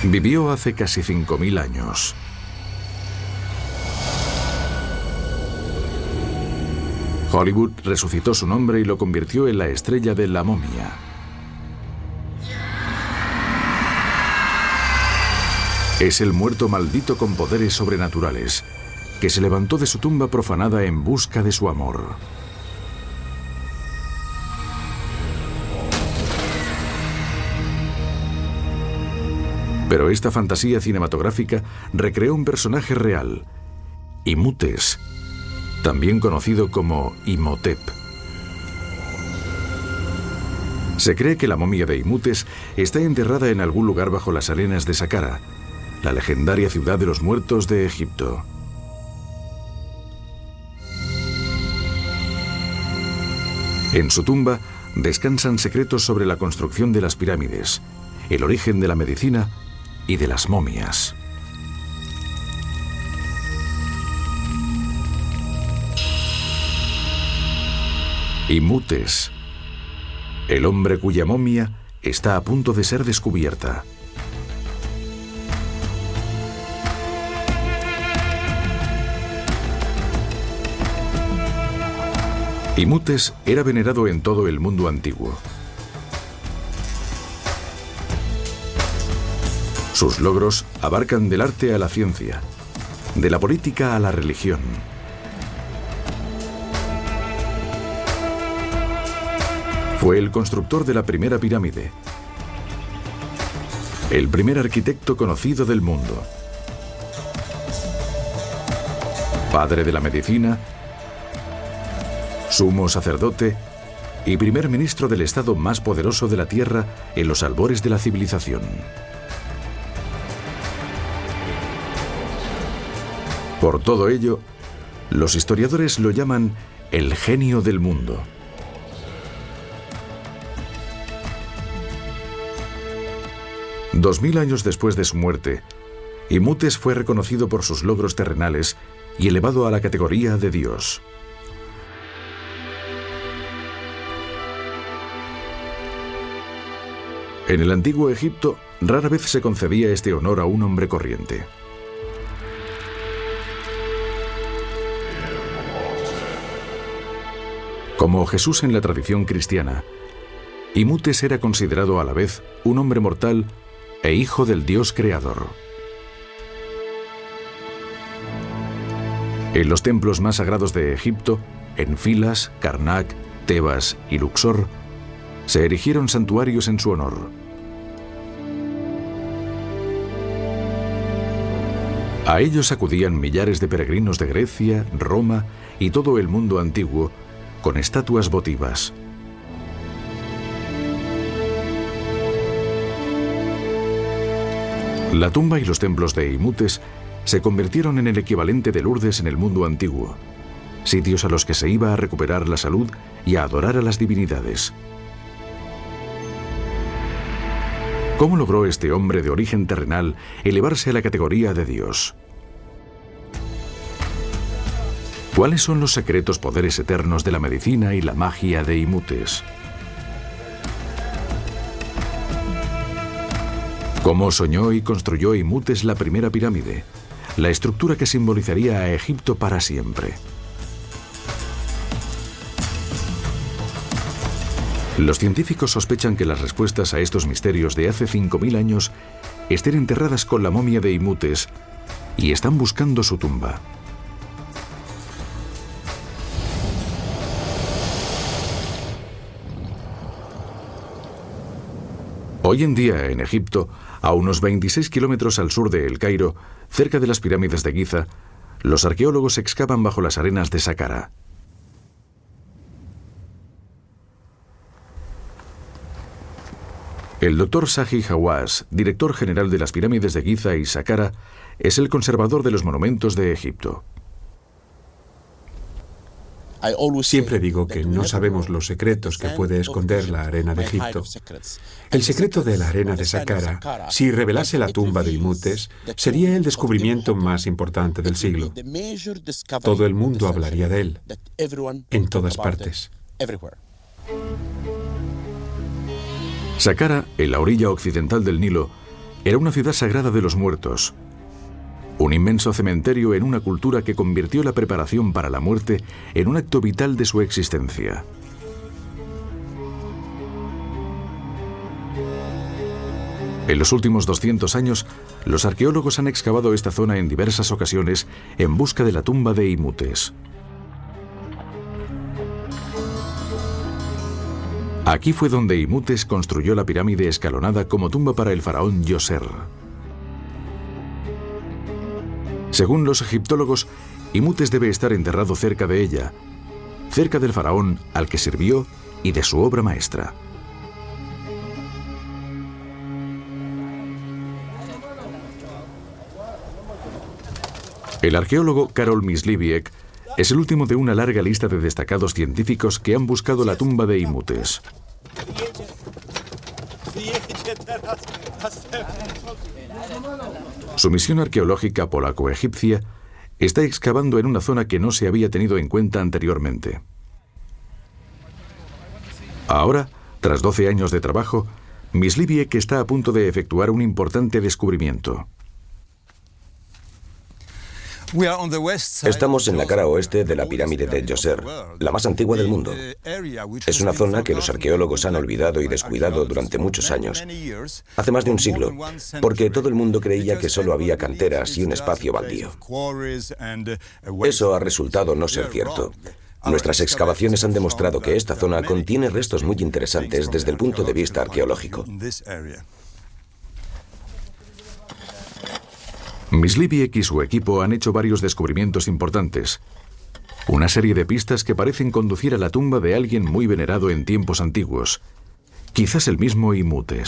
Vivió hace casi 5000 años. Hollywood resucitó su nombre y lo convirtió en la estrella de La Momia. Es el muerto maldito con poderes sobrenaturales, que se levantó de su tumba profanada en busca de su amor. Pero esta fantasía cinematográfica recreó un personaje real, Imhotep, también conocido como Imhotep. Se cree que la momia de Imhotep está enterrada en algún lugar bajo las arenas de Saqqara, la legendaria ciudad de los muertos de Egipto. En su tumba descansan secretos sobre la construcción de las pirámides, el origen de la medicina y de las momias. Imhotep, el hombre cuya momia está a punto de ser descubierta. Imhotep era venerado en todo el mundo antiguo. Sus logros abarcan del arte a la ciencia, de la política a la religión. Fue el constructor de la primera pirámide, el primer arquitecto conocido del mundo, padre de la medicina, sumo sacerdote y primer ministro del estado más poderoso de la Tierra en los albores de la civilización. Por todo ello, los historiadores lo llaman el genio del mundo. $2000 años después de su muerte, Imhotep fue reconocido por sus logros terrenales y elevado a la categoría de Dios. En el antiguo Egipto, rara vez se concedía este honor a un hombre corriente. Como Jesús en la tradición cristiana, Imhotep era considerado a la vez un hombre mortal e hijo del Dios creador. En los templos más sagrados de Egipto, en Filas, Karnak, Tebas y Luxor, se erigieron santuarios en su honor. A ellos acudían millares de peregrinos de Grecia, Roma y todo el mundo antiguo, con estatuas votivas. La tumba y los templos de Imhotep se convirtieron en el equivalente de Lourdes en el mundo antiguo, sitios a los que se iba a recuperar la salud y a adorar a las divinidades. ¿Cómo logró este hombre de origen terrenal elevarse a la categoría de Dios? ¿Cuáles son los secretos poderes eternos de la medicina y la magia de Imhotep? ¿Cómo soñó y construyó Imhotep la primera pirámide, la estructura que simbolizaría a Egipto para siempre? Los científicos sospechan que las respuestas a estos misterios de hace 5000 años estén enterradas con la momia de Imhotep y están buscando su tumba. Hoy en día, en Egipto, a unos 26 kilómetros al sur de El Cairo, cerca de las pirámides de Giza, los arqueólogos excavan bajo las arenas de Saqqara. El Dr. Zahi Hawass, director general de las pirámides de Giza y Saqqara, es el conservador de los monumentos de Egipto. Siempre digo que no sabemos los secretos que puede esconder la arena de Egipto. El secreto de la arena de Saqqara, si revelase la tumba de Imhotep, sería el descubrimiento más importante del siglo. Todo el mundo hablaría de él, en todas partes. Saqqara, en la orilla occidental del Nilo, era una ciudad sagrada de los muertos, un inmenso cementerio en una cultura que convirtió la preparación para la muerte en un acto vital de su existencia. En los últimos 200 años, los arqueólogos han excavado esta zona en diversas ocasiones en busca de la tumba de Imhotep. Aquí fue donde Imhotep construyó la pirámide escalonada como tumba para el faraón Djoser. Según los egiptólogos, Imhotep debe estar enterrado cerca de ella, cerca del faraón al que sirvió y de su obra maestra. El arqueólogo Karol Mysliwiec es el último de una larga lista de destacados científicos que han buscado la tumba de Imhotep. Su misión arqueológica polaco-egipcia está excavando en una zona que no se había tenido en cuenta anteriormente. Ahora, tras 12 años de trabajo, Mysliwiec está a punto de efectuar un importante descubrimiento. Estamos en la cara oeste de la pirámide de Djoser, la más antigua del mundo. Es una zona que los arqueólogos han olvidado y descuidado durante muchos años, hace más de un siglo, porque todo el mundo creía que solo había canteras y un espacio baldío. Eso ha resultado no ser cierto. Nuestras excavaciones han demostrado que esta zona contiene restos muy interesantes desde el punto de vista arqueológico. Mysliwiec y su equipo han hecho varios descubrimientos importantes. Una serie de pistas que parecen conducir a la tumba de alguien muy venerado en tiempos antiguos. Quizás el mismo Imhotep.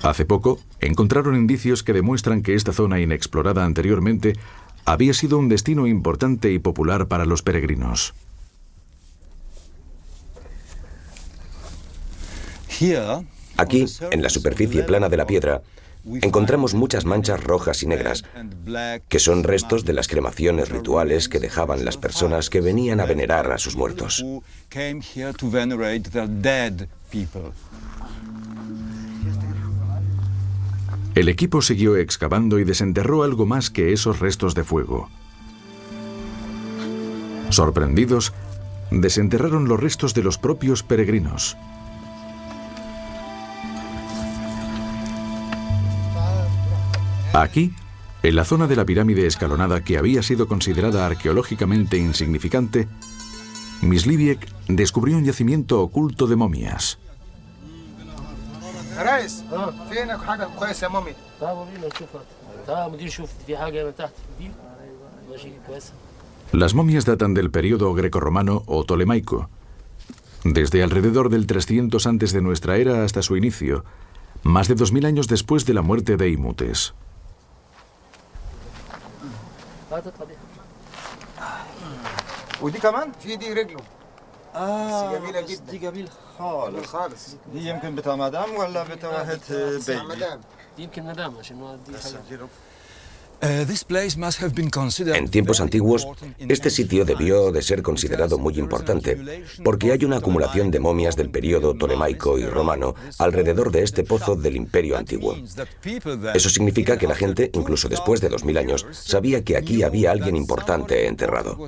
Hace poco, encontraron indicios que demuestran que esta zona inexplorada anteriormente había sido un destino importante y popular para los peregrinos. Aquí, en la superficie plana de la piedra, encontramos muchas manchas rojas y negras, que son restos de las cremaciones rituales que dejaban las personas que venían a venerar a sus muertos. El equipo siguió excavando y desenterró algo más que esos restos de fuego. Sorprendidos, desenterraron los restos de los propios peregrinos. Aquí, en la zona de la pirámide escalonada que había sido considerada arqueológicamente insignificante, Mysliwiec descubrió un yacimiento oculto de momias. Las momias datan del período grecorromano o tolemaico, desde alrededor del 300 antes de nuestra era hasta su inicio, más de 2000 años después de la muerte de Imhotep. ودي كمان في دي رجله بس جميله جدا دي جميل خالص دي يمكن بتاع مدام ولا بتاع واحد بيبي دي يمكن مدام عشان دي En tiempos antiguos, este sitio debió de ser considerado muy importante, porque hay una acumulación de momias del período tolemaico y romano alrededor de este pozo del Imperio Antiguo. Eso significa que la gente, incluso después de 2000 años, sabía que aquí había alguien importante enterrado.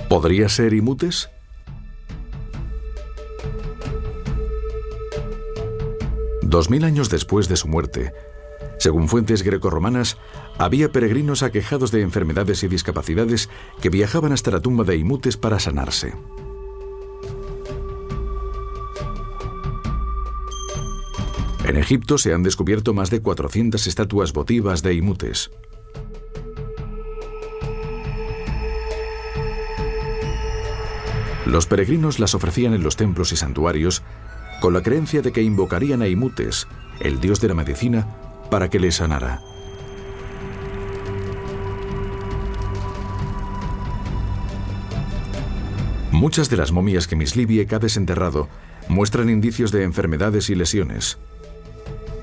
¿Podría ser Imhotep? Dos 2000 años después de su muerte, según fuentes grecorromanas, había peregrinos aquejados de enfermedades y discapacidades que viajaban hasta la tumba de Imhotep para sanarse. En Egipto se han descubierto más de 400 estatuas votivas de Imhotep. Los peregrinos las ofrecían en los templos y santuarios con la creencia de que invocarían a Imhotep, el dios de la medicina, para que les sanara. Muchas de las momias que Mysliwiec ha desenterrado muestran indicios de enfermedades y lesiones.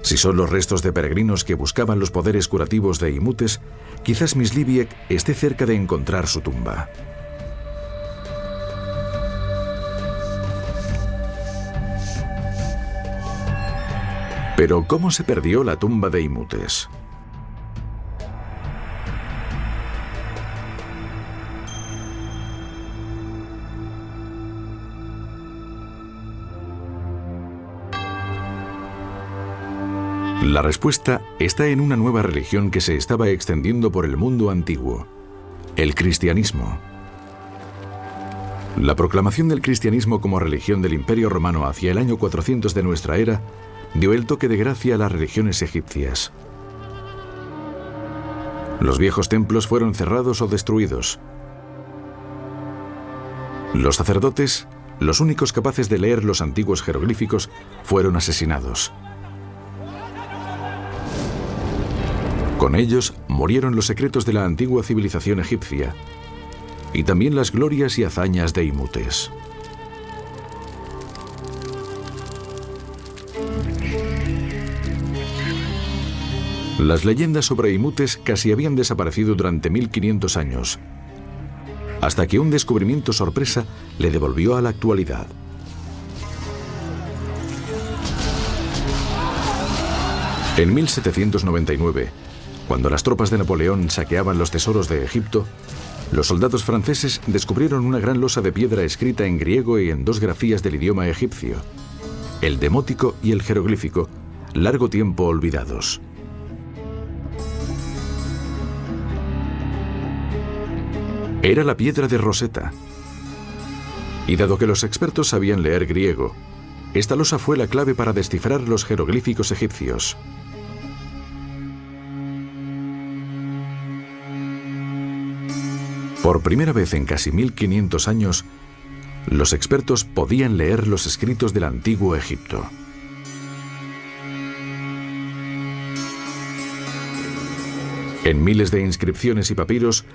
Si son los restos de peregrinos que buscaban los poderes curativos de Imhotep, quizás Mixliviec esté cerca de encontrar su tumba. Pero ¿cómo se perdió la tumba de Imhotep? La respuesta está en una nueva religión que se estaba extendiendo por el mundo antiguo, el cristianismo. La proclamación del cristianismo como religión del Imperio Romano hacia el año 400 de nuestra era dio el toque de gracia a las religiones egipcias. Los viejos templos fueron cerrados o destruidos. Los sacerdotes, los únicos capaces de leer los antiguos jeroglíficos, fueron asesinados. Con ellos murieron los secretos de la antigua civilización egipcia y también las glorias y hazañas de Imhotep. Las leyendas sobre Imhotep casi habían desaparecido durante 1500 años, hasta que un descubrimiento sorpresa le devolvió a la actualidad. En 1799, cuando las tropas de Napoleón saqueaban los tesoros de Egipto, los soldados franceses descubrieron una gran losa de piedra escrita en griego y en dos grafías del idioma egipcio, el demótico y el jeroglífico, largo tiempo olvidados. Era la piedra de Rosetta. Y dado que los expertos sabían leer griego, esta losa fue la clave para descifrar los jeroglíficos egipcios. Por primera vez en casi 1500 años, los expertos podían leer los escritos del antiguo Egipto. En miles de inscripciones y papiros,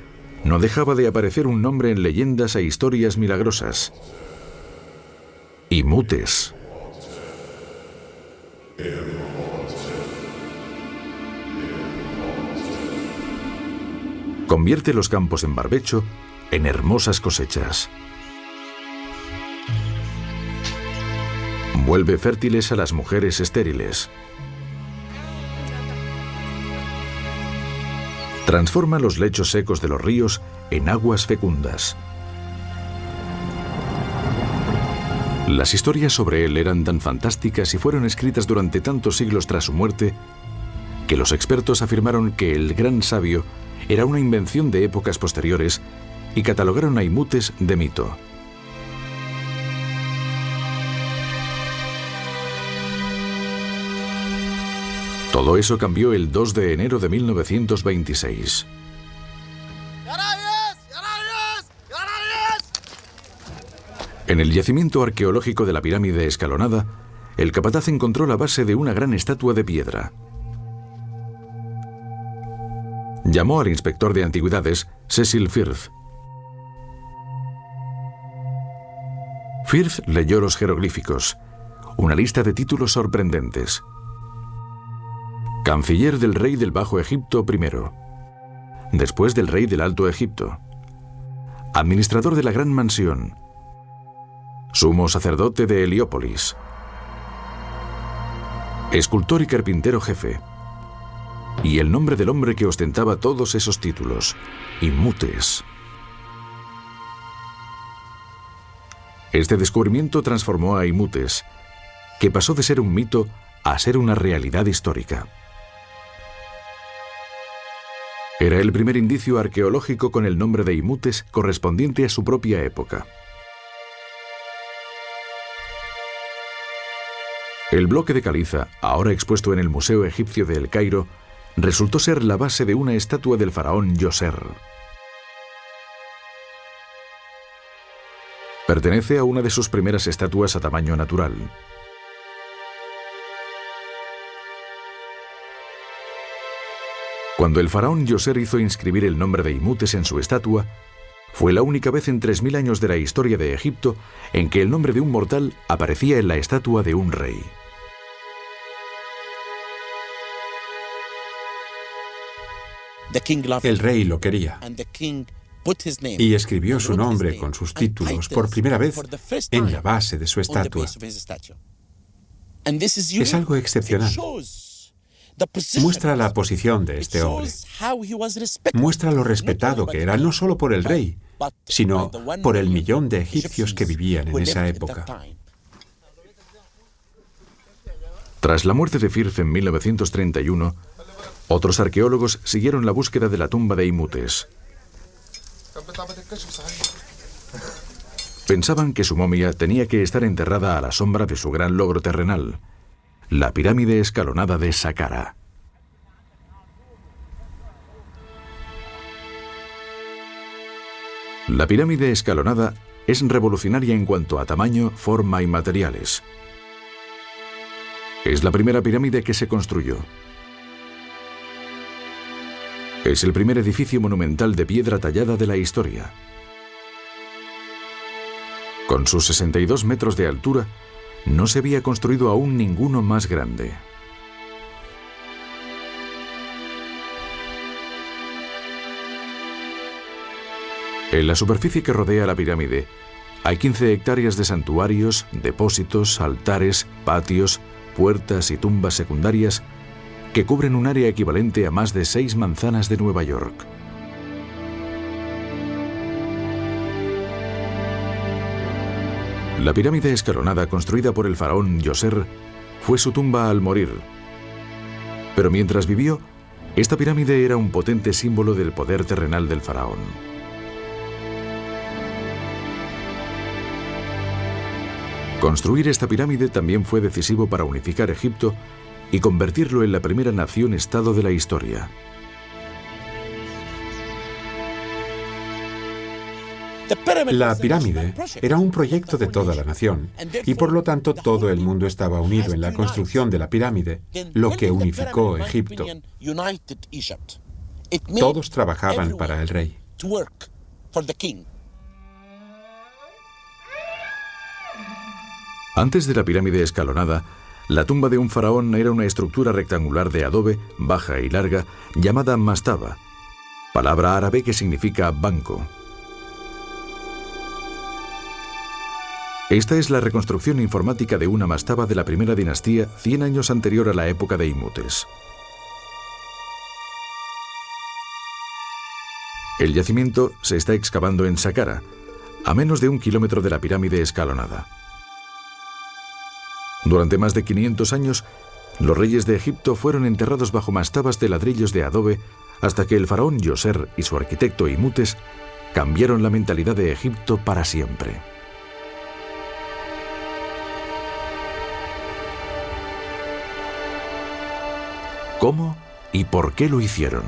no dejaba de aparecer un nombre en leyendas e historias milagrosas: Imhotep. Convierte los campos en barbecho en hermosas cosechas. Vuelve fértiles a las mujeres estériles. Transforma los lechos secos de los ríos en aguas fecundas. Las historias sobre él eran tan fantásticas y fueron escritas durante tantos siglos tras su muerte que los expertos afirmaron que el gran sabio era una invención de épocas posteriores y catalogaron a Imhotep de mito. Todo eso cambió el 2 de enero de 1926. En el yacimiento arqueológico de la pirámide escalonada, el capataz encontró la base de una gran estatua de piedra. Llamó al inspector de antigüedades, Cecil Firth. Firth leyó los jeroglíficos, una lista de títulos sorprendentes. Canciller del rey del Bajo Egipto primero, después del rey del Alto Egipto, administrador de la Gran Mansión, sumo sacerdote de Heliópolis, escultor y carpintero jefe, y el nombre del hombre que ostentaba todos esos títulos, Imhotep. Este descubrimiento transformó a Imhotep, que pasó de ser un mito a ser una realidad histórica. Era el primer indicio arqueológico con el nombre de Imhotep correspondiente a su propia época. El bloque de caliza, ahora expuesto en el Museo Egipcio de El Cairo, resultó ser la base de una estatua del faraón Djoser. Pertenece a una de sus primeras estatuas a tamaño natural. Cuando el faraón Djoser hizo inscribir el nombre de Imhotep en su estatua, fue la única vez en 3000 años de la historia de Egipto en que el nombre de un mortal aparecía en la estatua de un rey. El rey lo quería y escribió su nombre con sus títulos por primera vez en la base de su estatua. Es algo excepcional. Muestra la posición de este hombre. Muestra lo respetado que era no solo por el rey, sino por el millón de egipcios que vivían en esa época. Tras la muerte de Firth en 1931, otros arqueólogos siguieron la búsqueda de la tumba de Imhotep. Pensaban que su momia tenía que estar enterrada a la sombra de su gran logro terrenal, la pirámide escalonada de Saqqara. La pirámide escalonada es revolucionaria en cuanto a tamaño, forma y materiales. Es la primera pirámide que se construyó. Es el primer edificio monumental de piedra tallada de la historia. Con sus 62 metros de altura, no se había construido aún ninguno más grande. En la superficie que rodea la pirámide, hay 15 hectáreas de santuarios, depósitos, altares, patios, puertas y tumbas secundarias que cubren un área equivalente a más de 6 manzanas de Nueva York. La pirámide escalonada construida por el faraón Djoser fue su tumba al morir. Pero mientras vivió, esta pirámide era un potente símbolo del poder terrenal del faraón. Construir esta pirámide también fue decisivo para unificar Egipto y convertirlo en la primera nación-estado de la historia. La pirámide era un proyecto de toda la nación y por lo tanto todo el mundo estaba unido en la construcción de la pirámide, lo que unificó Egipto. Todos trabajaban para el rey. Antes de la pirámide escalonada, la tumba de un faraón era una estructura rectangular de adobe, baja y larga, llamada mastaba, palabra árabe que significa banco. Esta es la reconstrucción informática de una mastaba de la primera dinastía 100 años anterior a la época de Imhotep. El yacimiento se está excavando en Saqqara, a menos de 1 kilómetro de la pirámide escalonada. Durante más de 500 años, los reyes de Egipto fueron enterrados bajo mastabas de ladrillos de adobe hasta que el faraón Djoser y su arquitecto Imhotep cambiaron la mentalidad de Egipto para siempre. ¿Cómo y por qué lo hicieron?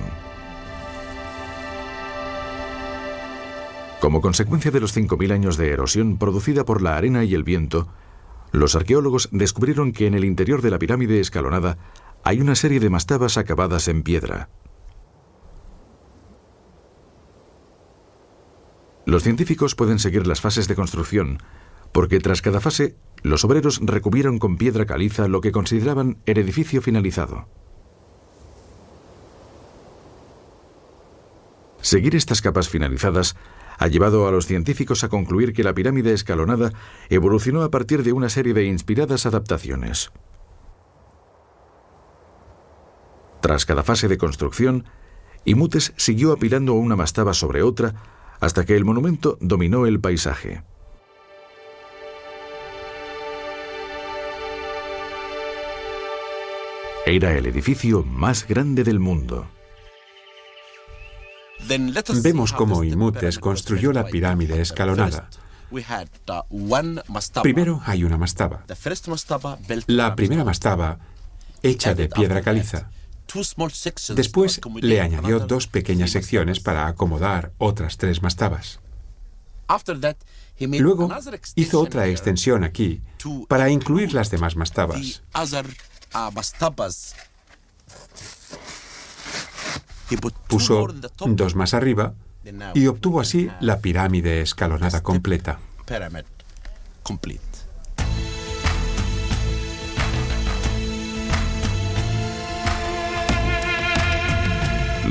Como consecuencia de los 5.000 años de erosión producida por la arena y el viento, los arqueólogos descubrieron que en el interior de la pirámide escalonada hay una serie de mastabas acabadas en piedra. Los científicos pueden seguir las fases de construcción, porque tras cada fase, los obreros recubrieron con piedra caliza lo que consideraban el edificio finalizado. Seguir estas capas finalizadas ha llevado a los científicos a concluir que la pirámide escalonada evolucionó a partir de una serie de inspiradas adaptaciones. Tras cada fase de construcción, Imhotep siguió apilando una mastaba sobre otra hasta que el monumento dominó el paisaje. Era el edificio más grande del mundo. Vemos cómo Imhotep construyó la pirámide escalonada. Primero hay una mastaba. La primera mastaba, hecha de piedra caliza. Después le añadió 2 pequeñas secciones para acomodar otras 3 mastabas. Luego hizo otra extensión aquí para incluir las demás mastabas. Puso 2 más arriba y obtuvo así la pirámide escalonada completa.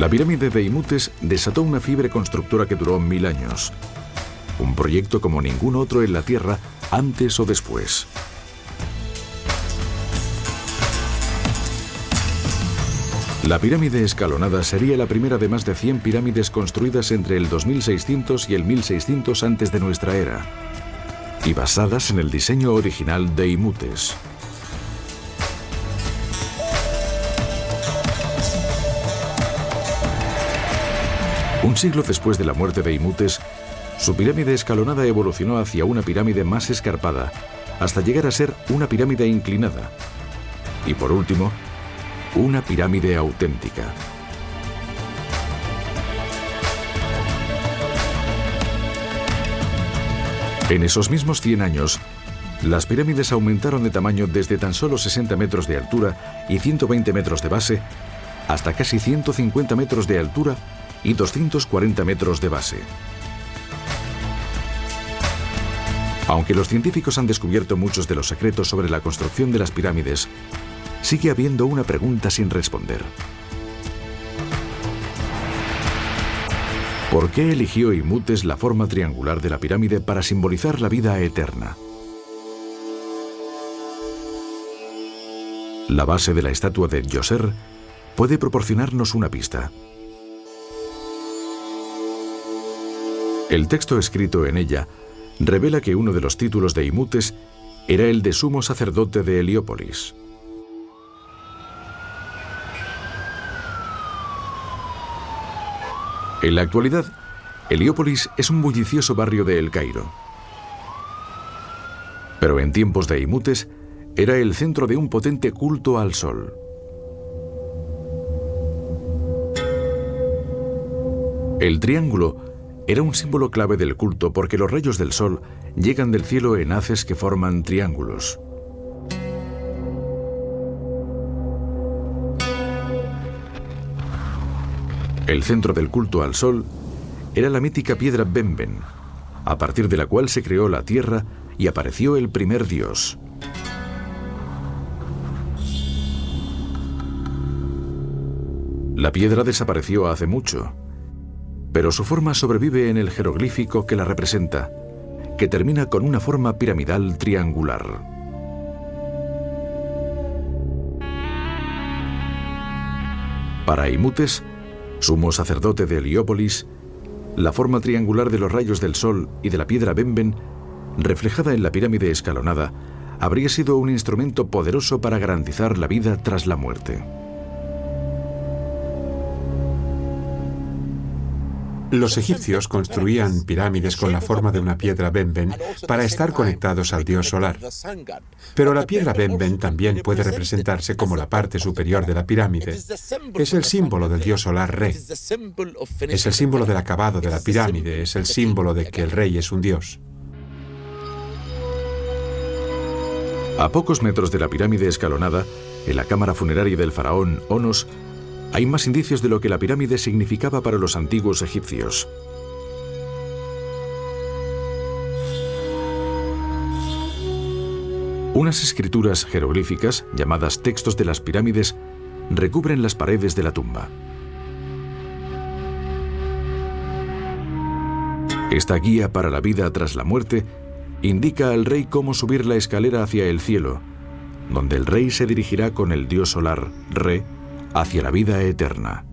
La pirámide de Imhotep desató una fiebre constructora que duró 1000 años. Un proyecto como ningún otro en la Tierra, antes o después. La pirámide escalonada sería la primera de más de 100 pirámides construidas entre el 2600 y el 1600 antes de nuestra era, y basadas en el diseño original de Imhotep. Un siglo después de la muerte de Imhotep, su pirámide escalonada evolucionó hacia una pirámide más escarpada, hasta llegar a ser una pirámide inclinada. Y por último, una pirámide auténtica. En esos mismos 100 años, las pirámides aumentaron de tamaño desde tan solo 60 metros de altura y 120 metros de base, hasta casi 150 metros de altura y 240 metros de base. Aunque los científicos han descubierto muchos de los secretos sobre la construcción de las pirámides, sigue habiendo una pregunta sin responder. ¿Por qué eligió Imhotep la forma triangular de la pirámide para simbolizar la vida eterna? La base de la estatua de Djoser puede proporcionarnos una pista. El texto escrito en ella revela que uno de los títulos de Imhotep era el de sumo sacerdote de Heliópolis. En la actualidad, Heliópolis es un bullicioso barrio de El Cairo. Pero en tiempos de Imhotep era el centro de un potente culto al sol. El triángulo era un símbolo clave del culto porque los rayos del sol llegan del cielo en haces que forman triángulos. El centro del culto al sol era la mítica piedra Benben, a partir de la cual se creó la tierra y apareció el primer dios. La piedra desapareció hace mucho, pero su forma sobrevive en el jeroglífico que la representa, que termina con una forma piramidal triangular. Para Imhotep, sumo sacerdote de Heliópolis, la forma triangular de los rayos del sol y de la piedra Benben, reflejada en la pirámide escalonada, habría sido un instrumento poderoso para garantizar la vida tras la muerte. Los egipcios construían pirámides con la forma de una piedra Benben para estar conectados al dios solar. Pero la piedra Benben también puede representarse como la parte superior de la pirámide. Es el símbolo del dios solar Re. Es el símbolo del acabado de la pirámide, es el símbolo de que el rey es un dios. A pocos metros de la pirámide escalonada, en la cámara funeraria del faraón Onos, hay más indicios de lo que la pirámide significaba para los antiguos egipcios. Unas escrituras jeroglíficas, llamadas textos de las pirámides, recubren las paredes de la tumba. Esta guía para la vida tras la muerte indica al rey cómo subir la escalera hacia el cielo, donde el rey se dirigirá con el dios solar, Re, hacia la vida eterna.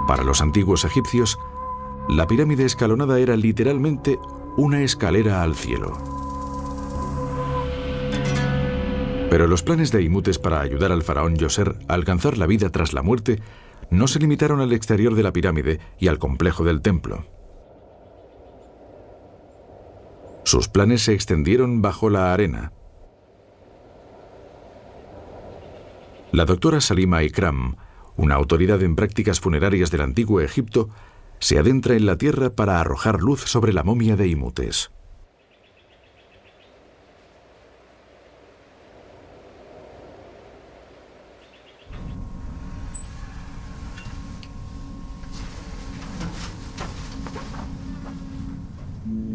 Para los antiguos egipcios, la pirámide escalonada era literalmente una escalera al cielo. Pero los planes de Imhotep para ayudar al faraón Djoser a alcanzar la vida tras la muerte no se limitaron al exterior de la pirámide y al complejo del templo. Sus planes se extendieron bajo la arena. La doctora Salima Ikram, una autoridad en prácticas funerarias del antiguo Egipto, se adentra en la tierra para arrojar luz sobre la momia de Imhotep.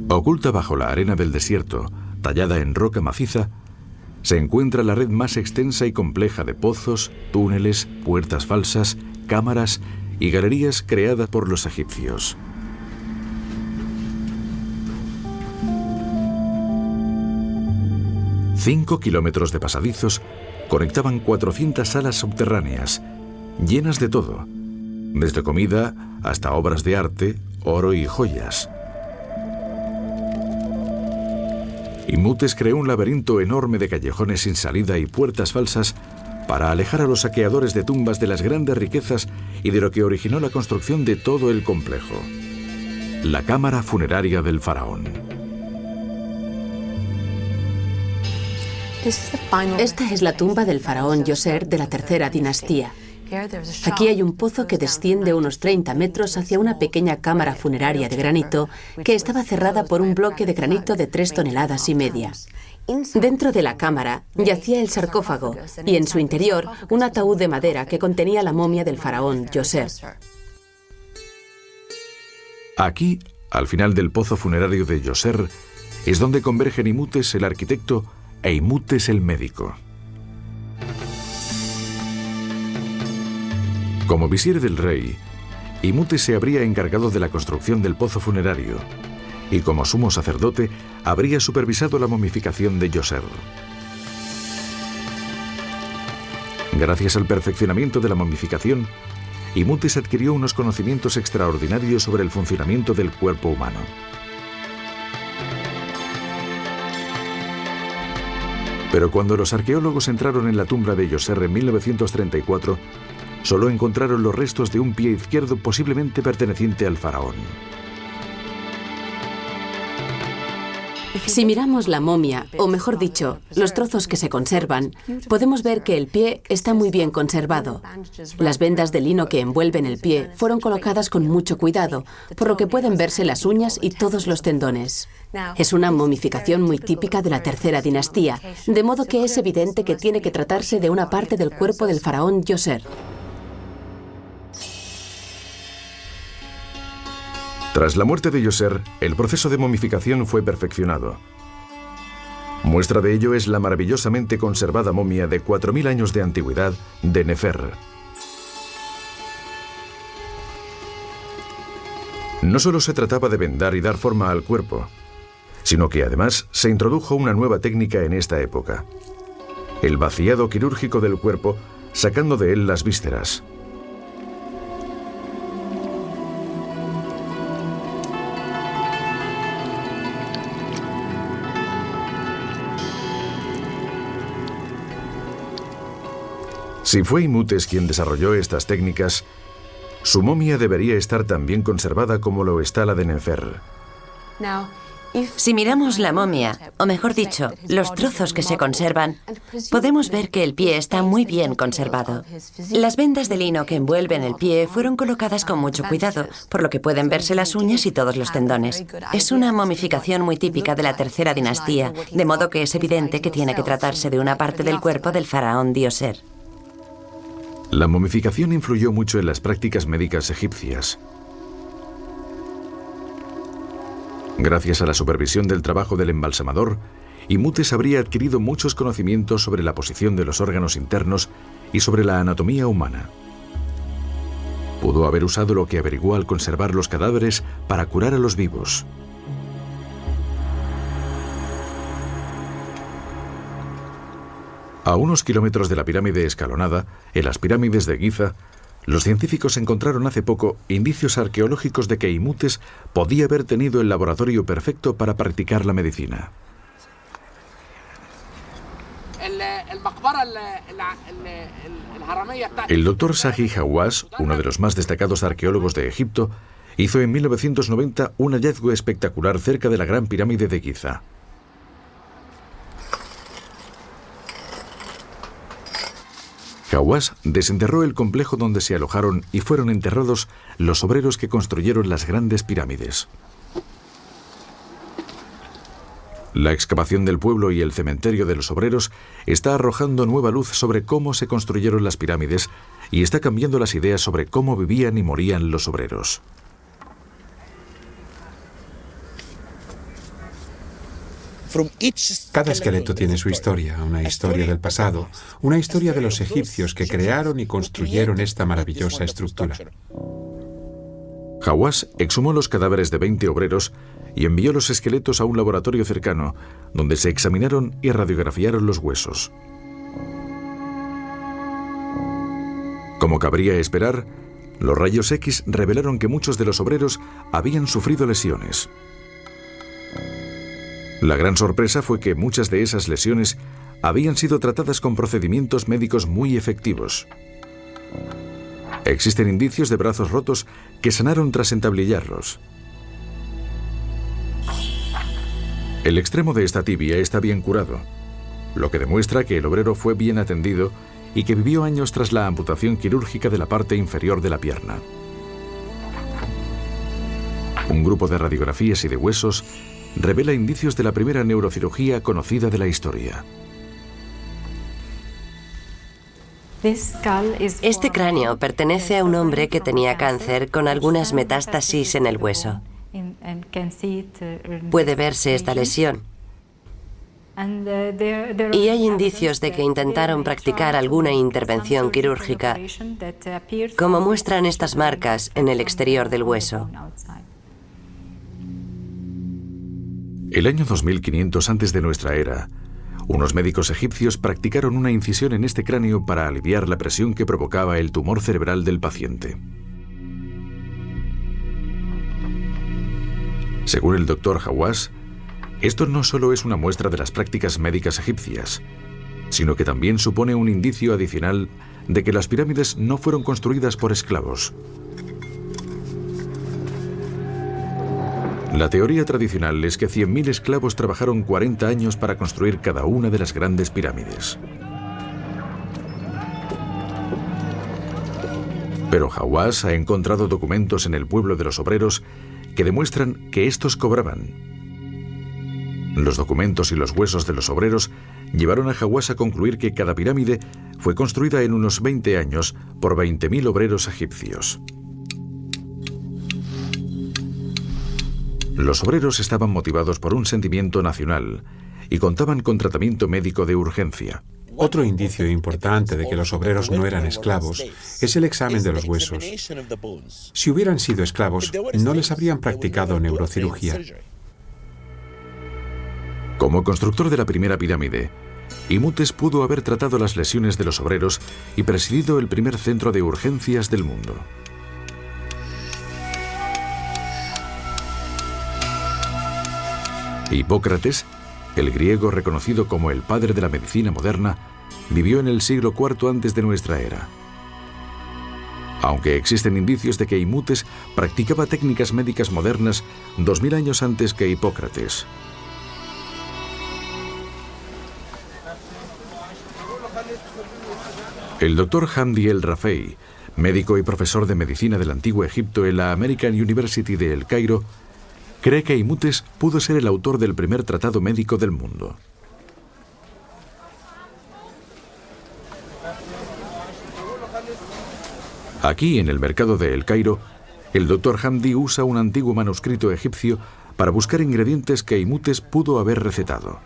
Oculta bajo la arena del desierto, tallada en roca maciza, se encuentra la red más extensa y compleja de pozos, túneles, puertas falsas, cámaras y galerías creadas por los egipcios. Cinco kilómetros de pasadizos conectaban 400 salas subterráneas, llenas de todo, desde comida hasta obras de arte, oro y joyas. Imhotep creó un laberinto enorme de callejones sin salida y puertas falsas para alejar a los saqueadores de tumbas de las grandes riquezas y de lo que originó la construcción de todo el complejo: la cámara funeraria del faraón. Esta es la tumba del faraón Djoser de la tercera dinastía. Aquí hay un pozo que desciende unos 30 metros hacia una pequeña cámara funeraria de granito que estaba cerrada por un bloque de granito de 3,5 toneladas. Dentro de la cámara yacía el sarcófago y en su interior un ataúd de madera que contenía la momia del faraón Djoser. Aquí, al final del pozo funerario de Djoser, es donde convergen Imhotep el arquitecto e Imhotep el médico. Como visir del rey, Imhotep se habría encargado de la construcción del pozo funerario y como sumo sacerdote habría supervisado la momificación de Djoser. Gracias al perfeccionamiento de la momificación, Imhotep adquirió unos conocimientos extraordinarios sobre el funcionamiento del cuerpo humano. Pero cuando los arqueólogos entraron en la tumba de Djoser en 1934, solo encontraron los restos de un pie izquierdo posiblemente perteneciente al faraón. Si miramos la momia, o mejor dicho, los trozos que se conservan, podemos ver que el pie está muy bien conservado. Las vendas de lino que envuelven el pie fueron colocadas con mucho cuidado, por lo que pueden verse las uñas y todos los tendones. Es una momificación muy típica de la tercera dinastía, de modo que es evidente que tiene que tratarse de una parte del cuerpo del faraón Djoser. Tras la muerte de Djoser, el proceso de momificación fue perfeccionado. Muestra de ello es la maravillosamente conservada momia de 4.000 años de antigüedad de Nefer. No solo se trataba de vendar y dar forma al cuerpo, sino que además se introdujo una nueva técnica en esta época: el vaciado quirúrgico del cuerpo, sacando de él las vísceras. Si fue Imhotep quien desarrolló estas técnicas, su momia debería estar tan bien conservada como lo está la de Nefer. Si miramos la momia, o mejor dicho, los trozos que se conservan, podemos ver que el pie está muy bien conservado. Las vendas de lino que envuelven el pie fueron colocadas con mucho cuidado, por lo que pueden verse las uñas y todos los tendones. Es una momificación muy típica de la tercera dinastía, de modo que es evidente que tiene que tratarse de una parte del cuerpo del faraón Djoser. La momificación influyó mucho en las prácticas médicas egipcias. Gracias a la supervisión del trabajo del embalsamador, Imhotep habría adquirido muchos conocimientos sobre la posición de los órganos internos y sobre la anatomía humana. Pudo haber usado lo que averiguó al conservar los cadáveres para curar a los vivos. A unos kilómetros de la pirámide escalonada, en las pirámides de Giza, los científicos encontraron hace poco indicios arqueológicos de que Imhotep podía haber tenido el laboratorio perfecto para practicar la medicina. El doctor Zahi Hawass, uno de los más destacados arqueólogos de Egipto, hizo en 1990 un hallazgo espectacular cerca de la Gran Pirámide de Giza. Hawass desenterró el complejo donde se alojaron y fueron enterrados los obreros que construyeron las grandes pirámides. La excavación del pueblo y el cementerio de los obreros está arrojando nueva luz sobre cómo se construyeron las pirámides y está cambiando las ideas sobre cómo vivían y morían los obreros. Cada esqueleto tiene su historia, una historia del pasado, una historia de los egipcios que crearon y construyeron esta maravillosa estructura. Hawass exhumó los cadáveres de 20 obreros y envió los esqueletos a un laboratorio cercano, donde se examinaron y radiografiaron los huesos. Como cabría esperar, los rayos X revelaron que muchos de los obreros habían sufrido lesiones. La gran sorpresa fue que muchas de esas lesiones habían sido tratadas con procedimientos médicos muy efectivos. Existen indicios de brazos rotos que sanaron tras entablillarlos. El extremo de esta tibia está bien curado, lo que demuestra que el obrero fue bien atendido y que vivió años tras la amputación quirúrgica de la parte inferior de la pierna. Un grupo de radiografías y de huesos revela indicios de la primera neurocirugía conocida de la historia. Este cráneo pertenece a un hombre que tenía cáncer con algunas metástasis en el hueso. Puede verse esta lesión. Y hay indicios de que intentaron practicar alguna intervención quirúrgica, como muestran estas marcas en el exterior del hueso. El año 2500 antes de nuestra era, unos médicos egipcios practicaron una incisión en este cráneo para aliviar la presión que provocaba el tumor cerebral del paciente. Según el doctor Hawass, esto no solo es una muestra de las prácticas médicas egipcias, sino que también supone un indicio adicional de que las pirámides no fueron construidas por esclavos. La teoría tradicional es que 100.000 esclavos trabajaron 40 años para construir cada una de las grandes pirámides. Pero Hawass ha encontrado documentos en el pueblo de los obreros que demuestran que estos cobraban. Los documentos y los huesos de los obreros llevaron a Hawass a concluir que cada pirámide fue construida en unos 20 años por 20.000 obreros egipcios. Los obreros estaban motivados por un sentimiento nacional y contaban con tratamiento médico de urgencia. Otro indicio importante de que los obreros no eran esclavos es el examen de los huesos. Si hubieran sido esclavos, no les habrían practicado neurocirugía. Como constructor de la primera pirámide, Imhotep pudo haber tratado las lesiones de los obreros y presidido el primer centro de urgencias del mundo. Hipócrates, el griego reconocido como el padre de la medicina moderna, vivió en el siglo IV antes de nuestra era. Aunque existen indicios de que Imhotep practicaba técnicas médicas modernas 2000 años antes que Hipócrates. El doctor Hamdi El Rafey, médico y profesor de medicina del Antiguo Egipto en la American University de El Cairo, cree que Imhotep pudo ser el autor del primer tratado médico del mundo. Aquí, en el mercado de El Cairo, el doctor Hamdi usa un antiguo manuscrito egipcio para buscar ingredientes que Imhotep pudo haber recetado.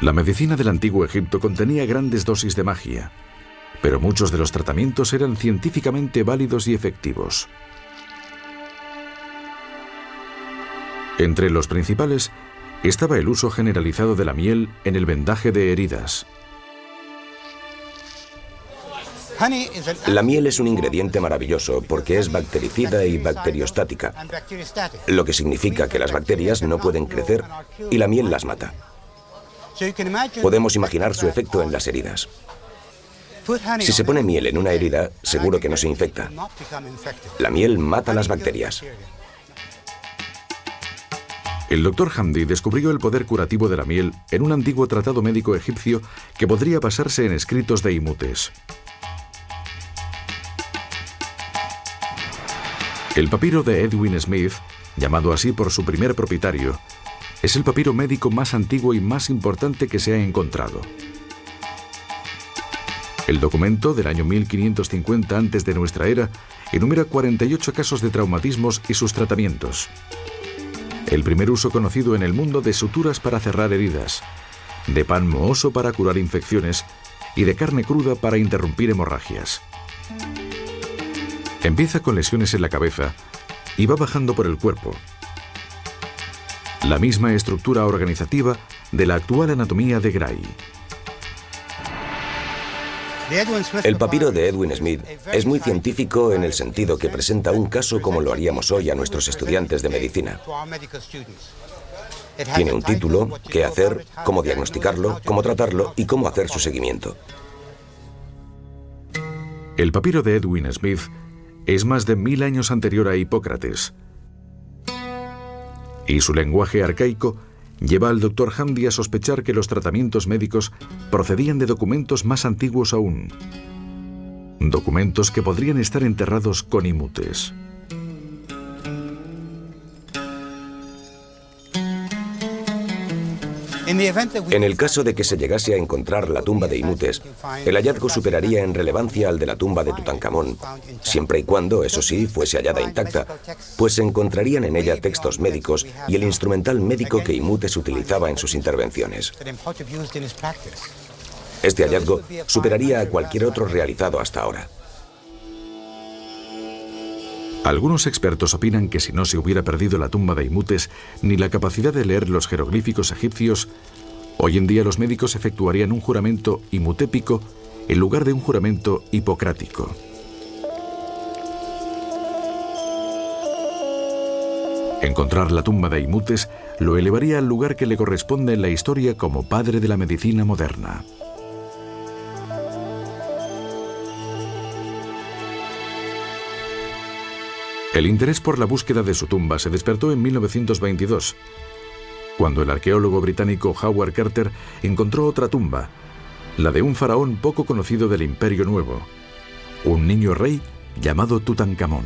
La medicina del Antiguo Egipto contenía grandes dosis de magia, pero muchos de los tratamientos eran científicamente válidos y efectivos. Entre los principales estaba el uso generalizado de la miel en el vendaje de heridas. La miel es un ingrediente maravilloso porque es bactericida y bacteriostática, lo que significa que las bacterias no pueden crecer y la miel las mata. Podemos imaginar su efecto en las heridas. Si se pone miel en una herida, seguro que no se infecta. La miel mata las bacterias. El doctor Hamdi descubrió el poder curativo de la miel en un antiguo tratado médico egipcio que podría basarse en escritos de Imhotep. El papiro de Edwin Smith, llamado así por su primer propietario, es el papiro médico más antiguo y más importante que se ha encontrado. El documento del año 1550 antes de nuestra era enumera 48 casos de traumatismos y sus tratamientos. El primer uso conocido en el mundo de suturas para cerrar heridas, de pan mohoso para curar infecciones y de carne cruda para interrumpir hemorragias. Empieza con lesiones en la cabeza y va bajando por el cuerpo. La misma estructura organizativa de la actual anatomía de Gray. El papiro de Edwin Smith es muy científico en el sentido que presenta un caso como lo haríamos hoy a nuestros estudiantes de medicina. Tiene un título, qué hacer, cómo diagnosticarlo, cómo tratarlo y cómo hacer su seguimiento. El papiro de Edwin Smith es más de 1000 años anterior a Hipócrates. Y su lenguaje arcaico lleva al Dr. Hamdy a sospechar que los tratamientos médicos procedían de documentos más antiguos aún. Documentos que podrían estar enterrados con imutes. En el caso de que se llegase a encontrar la tumba de Imhotep, el hallazgo superaría en relevancia al de la tumba de Tutankamón, siempre y cuando, eso sí, fuese hallada intacta, pues se encontrarían en ella textos médicos y el instrumental médico que Imhotep utilizaba en sus intervenciones. Este hallazgo superaría a cualquier otro realizado hasta ahora. Algunos expertos opinan que si no se hubiera perdido la tumba de Imhotep ni la capacidad de leer los jeroglíficos egipcios, hoy en día los médicos efectuarían un juramento imutépico en lugar de un juramento hipocrático. Encontrar la tumba de Imhotep lo elevaría al lugar que le corresponde en la historia como padre de la medicina moderna. El interés por la búsqueda de su tumba se despertó en 1922, cuando el arqueólogo británico Howard Carter encontró otra tumba, la de un faraón poco conocido del Imperio Nuevo, un niño rey llamado Tutankamón.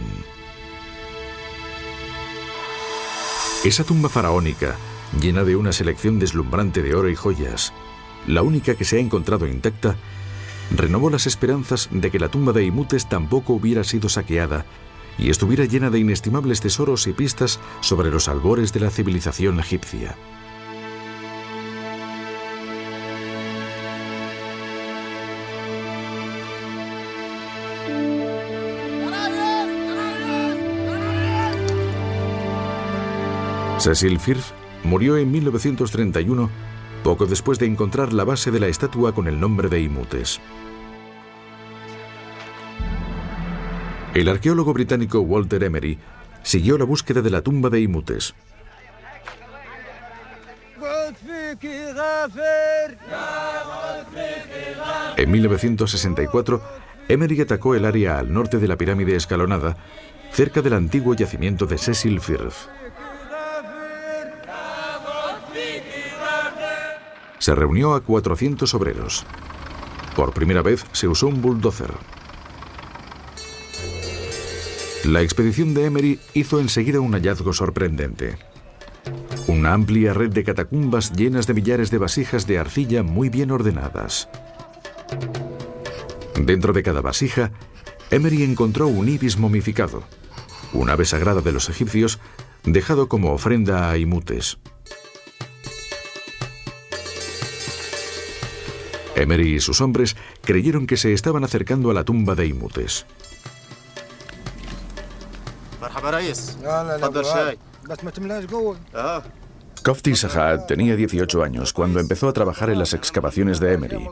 Esa tumba faraónica, llena de una selección deslumbrante de oro y joyas, la única que se ha encontrado intacta, renovó las esperanzas de que la tumba de Imhotep tampoco hubiera sido saqueada y estuviera llena de inestimables tesoros y pistas sobre los albores de la civilización egipcia. Cecil Firth murió en 1931, poco después de encontrar la base de la estatua con el nombre de Imhotep. El arqueólogo británico Walter Emery siguió la búsqueda de la tumba de Imhotep. En 1964, Emery atacó el área al norte de la pirámide escalonada, cerca del antiguo yacimiento de Cecil Firth. Se reunió a 400 obreros. Por primera vez se usó un bulldozer. La expedición de Emery hizo enseguida un hallazgo sorprendente. Una amplia red de catacumbas llenas de millares de vasijas de arcilla muy bien ordenadas. Dentro de cada vasija, Emery encontró un ibis momificado, un ave sagrada de los egipcios, dejado como ofrenda a Imhotep. Emery y sus hombres creyeron que se estaban acercando a la tumba de Imhotep. Kofti Sahat tenía 18 años cuando empezó a trabajar en las excavaciones de Emery.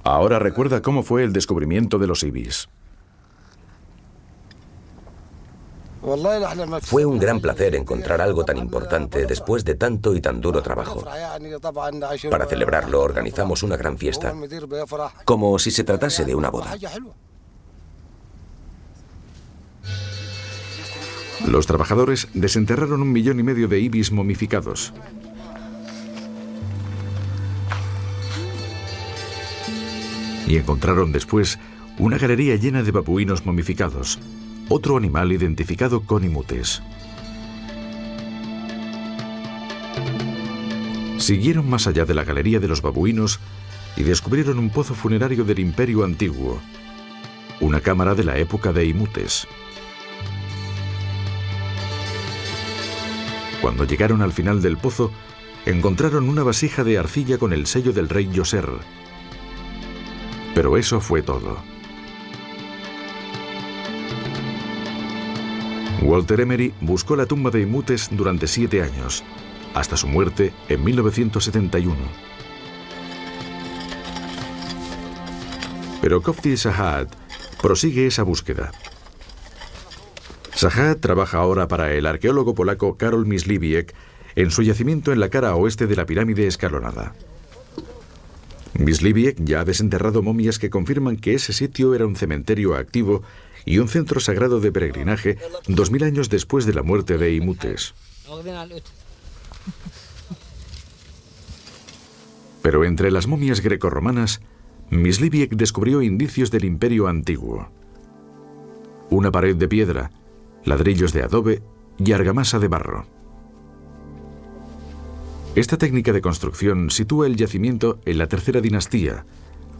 Ahora recuerda cómo fue el descubrimiento de los ibis. Fue un gran placer encontrar algo tan importante después de tanto y tan duro trabajo. Para celebrarlo organizamos una gran fiesta, como si se tratase de una boda. Los trabajadores desenterraron 1,5 millones de ibis momificados. Y encontraron después una galería llena de babuinos momificados, otro animal identificado con Imhotep. Siguieron más allá de la galería de los babuinos y descubrieron un pozo funerario del Imperio Antiguo, una cámara de la época de Imhotep. Cuando llegaron al final del pozo, encontraron una vasija de arcilla con el sello del rey Djoser. Pero eso fue todo. Walter Emery buscó la tumba de Imhotep durante 7 años, hasta su muerte en 1971. Pero Kofti Sahat prosigue esa búsqueda. Sahat trabaja ahora para el arqueólogo polaco Karol Myśliwiec en su yacimiento en la cara oeste de la pirámide escalonada. Myśliwiec ya ha desenterrado momias que confirman que ese sitio era un cementerio activo y un centro sagrado de peregrinaje 2000 años después de la muerte de Imhotep. Pero entre las momias grecorromanas, Myśliwiec descubrió indicios del Imperio Antiguo. Una pared de piedra, ladrillos de adobe y argamasa de barro. Esta técnica de construcción sitúa el yacimiento en la tercera dinastía,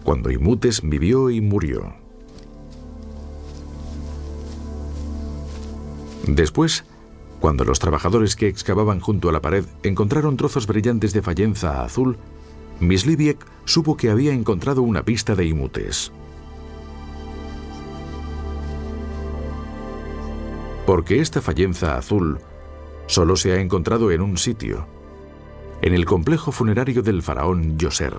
cuando Imhotep vivió y murió. Después, cuando los trabajadores que excavaban junto a la pared encontraron trozos brillantes de fayenza azul, Myśliwiec supo que había encontrado una pista de Imhotep. Porque esta fayenza azul solo se ha encontrado en un sitio, en el complejo funerario del faraón Djoser.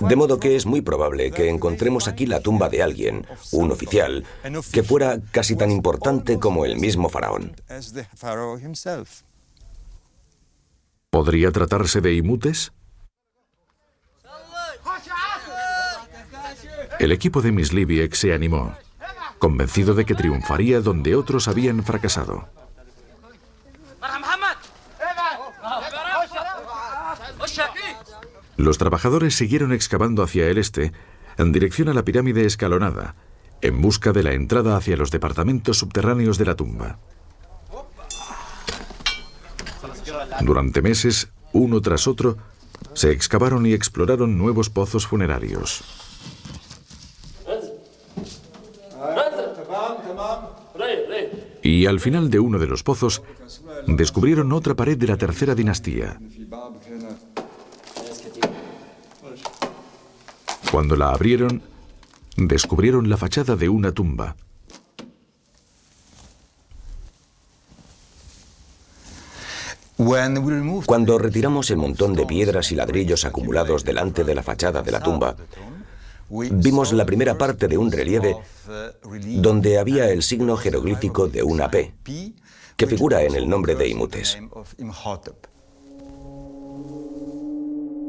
De modo que es muy probable que encontremos aquí la tumba de alguien, un oficial, que fuera casi tan importante como el mismo faraón. ¿Podría tratarse de Imhotep? El equipo de Myśliwiec se animó, convencido de que triunfaría donde otros habían fracasado. Los trabajadores siguieron excavando hacia el este, en dirección a la pirámide escalonada, en busca de la entrada hacia los departamentos subterráneos de la tumba. Durante meses, uno tras otro, se excavaron y exploraron nuevos pozos funerarios. Y al final de uno de los pozos, descubrieron otra pared de la tercera dinastía. Cuando la abrieron, descubrieron la fachada de una tumba. Cuando retiramos el montón de piedras y ladrillos acumulados delante de la fachada de la tumba, vimos la primera parte de un relieve donde había el signo jeroglífico de una P, que figura en el nombre de Imhotep.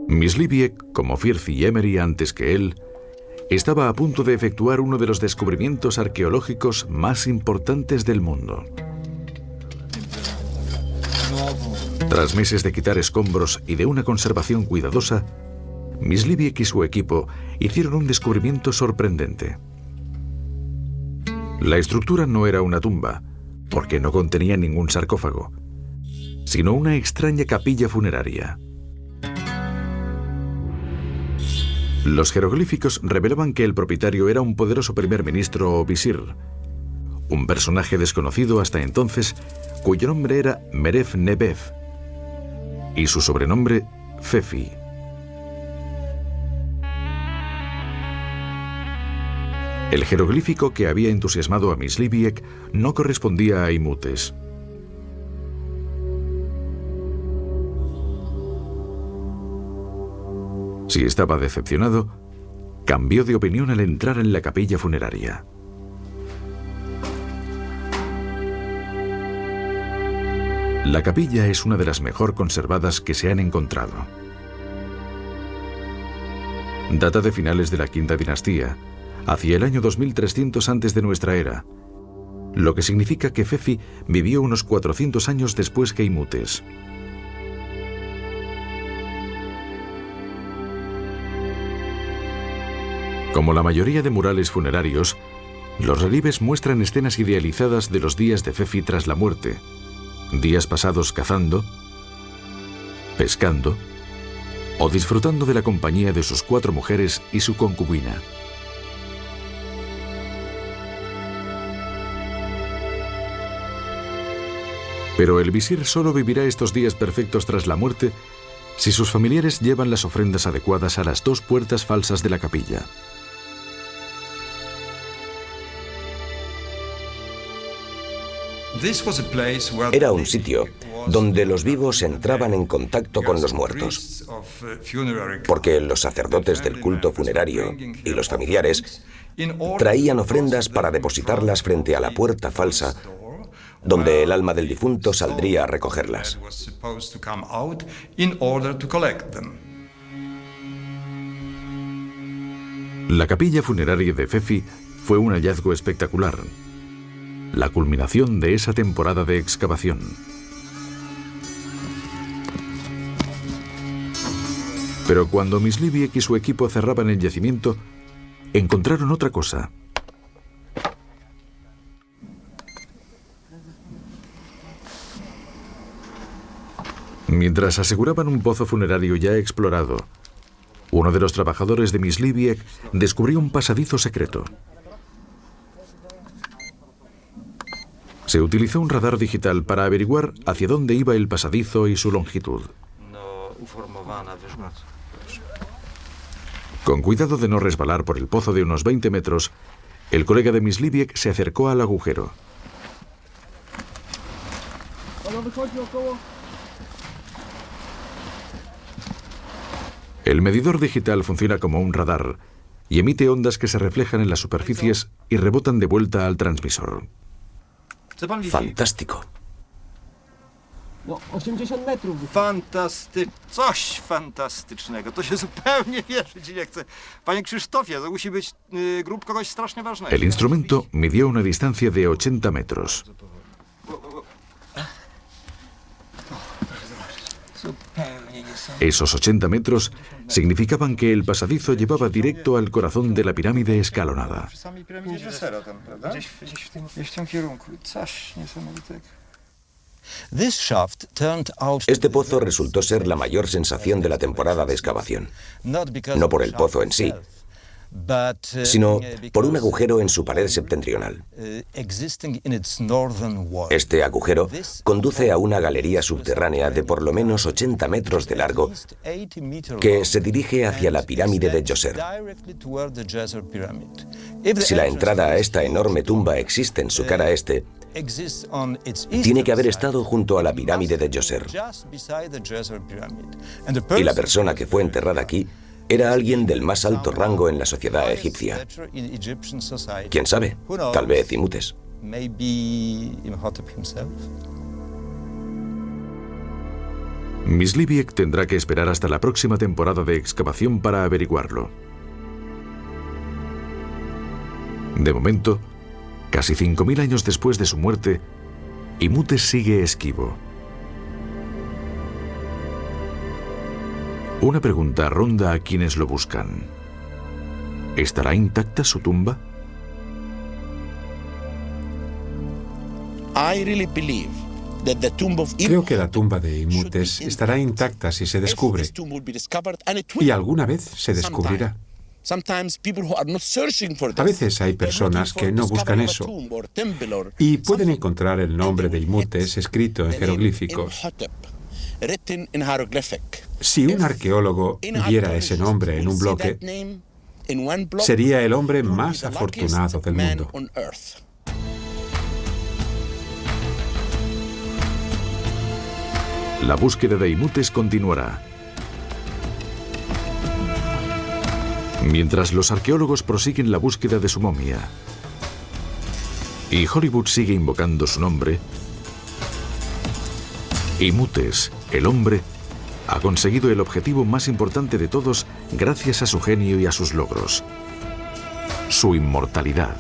Myśliwiec, como Firth y Emery antes que él, estaba a punto de efectuar uno de los descubrimientos arqueológicos más importantes del mundo. Tras meses de quitar escombros y de una conservación cuidadosa, Myśliwiec y su equipo hicieron un descubrimiento sorprendente. La estructura no era una tumba, porque no contenía ningún sarcófago, sino una extraña capilla funeraria. Los jeroglíficos revelaban que el propietario era un poderoso primer ministro o visir, un personaje desconocido hasta entonces, cuyo nombre era Merev Nebev y su sobrenombre Fefi. El jeroglífico que había entusiasmado a Myśliwiec no correspondía a Imhotep. Si estaba decepcionado, cambió de opinión al entrar en la capilla funeraria. La capilla es una de las mejor conservadas que se han encontrado. Data de finales de la Quinta Dinastía, hacia el año 2300 antes de nuestra era, lo que significa que Fefi vivió unos 400 años después que Imhotep. Como la mayoría de murales funerarios, los relieves muestran escenas idealizadas de los días de Fefi tras la muerte, días pasados cazando, pescando o disfrutando de la compañía de sus 4 mujeres y su concubina. Pero el visir solo vivirá estos días perfectos tras la muerte si sus familiares llevan las ofrendas adecuadas a las 2 puertas falsas de la capilla. Era un sitio donde los vivos entraban en contacto con los muertos, porque los sacerdotes del culto funerario y los familiares traían ofrendas para depositarlas frente a la puerta falsa, donde el alma del difunto saldría a recogerlas. La capilla funeraria de Pfeffi fue un hallazgo espectacular, la culminación de esa temporada de excavación. Pero cuando Myslibek y su equipo cerraban el yacimiento, encontraron otra cosa. Mientras aseguraban un pozo funerario ya explorado, uno de los trabajadores de Myslibek descubrió un pasadizo secreto. Se utilizó un radar digital para averiguar hacia dónde iba el pasadizo y su longitud. Con cuidado de no resbalar por el pozo de unos 20 metros, el colega de Myslibek se acercó al agujero. El medidor digital funciona como un radar y emite ondas que se reflejan en las superficies y rebotan de vuelta al transmisor. Fantástico. Coś fantastycznego. To się zupełnie wierzyć nie chce. Panie Krzysztofie, to musi być grób kogoś strasznie ważnego. El instrumento midió una distancia de 80 metros. Esos 80 metros significaban que el pasadizo llevaba directo al corazón de la pirámide escalonada. Este pozo resultó ser la mayor sensación de la temporada de excavación. No por el pozo en sí, sino por un agujero en su pared septentrional. Este agujero conduce a una galería subterránea de por lo menos 80 metros de largo que se dirige hacia la pirámide de Djoser. Si la entrada a esta enorme tumba existe en su cara este, tiene que haber estado junto a la pirámide de Djoser. Y la persona que fue enterrada aquí era alguien del más alto rango en la sociedad egipcia. ¿Quién sabe? Tal vez Imhotep. Myslibek tendrá que esperar hasta la próxima temporada de excavación para averiguarlo. De momento, casi 5.000 años después de su muerte, Imhotep sigue esquivo. Una pregunta ronda a quienes lo buscan. ¿Estará intacta su tumba? Creo que la tumba de Imhotep estará intacta si se descubre, y alguna vez se descubrirá. A veces hay personas que no buscan eso y pueden encontrar el nombre de Imhotep escrito en jeroglíficos. Si un arqueólogo viera ese nombre en un bloque, sería el hombre más afortunado del mundo. La búsqueda de Imhotep continuará. Mientras los arqueólogos prosiguen la búsqueda de su momia y Hollywood sigue invocando su nombre, Imhotep, el hombre, ha conseguido el objetivo más importante de todos gracias a su genio y a sus logros: su inmortalidad.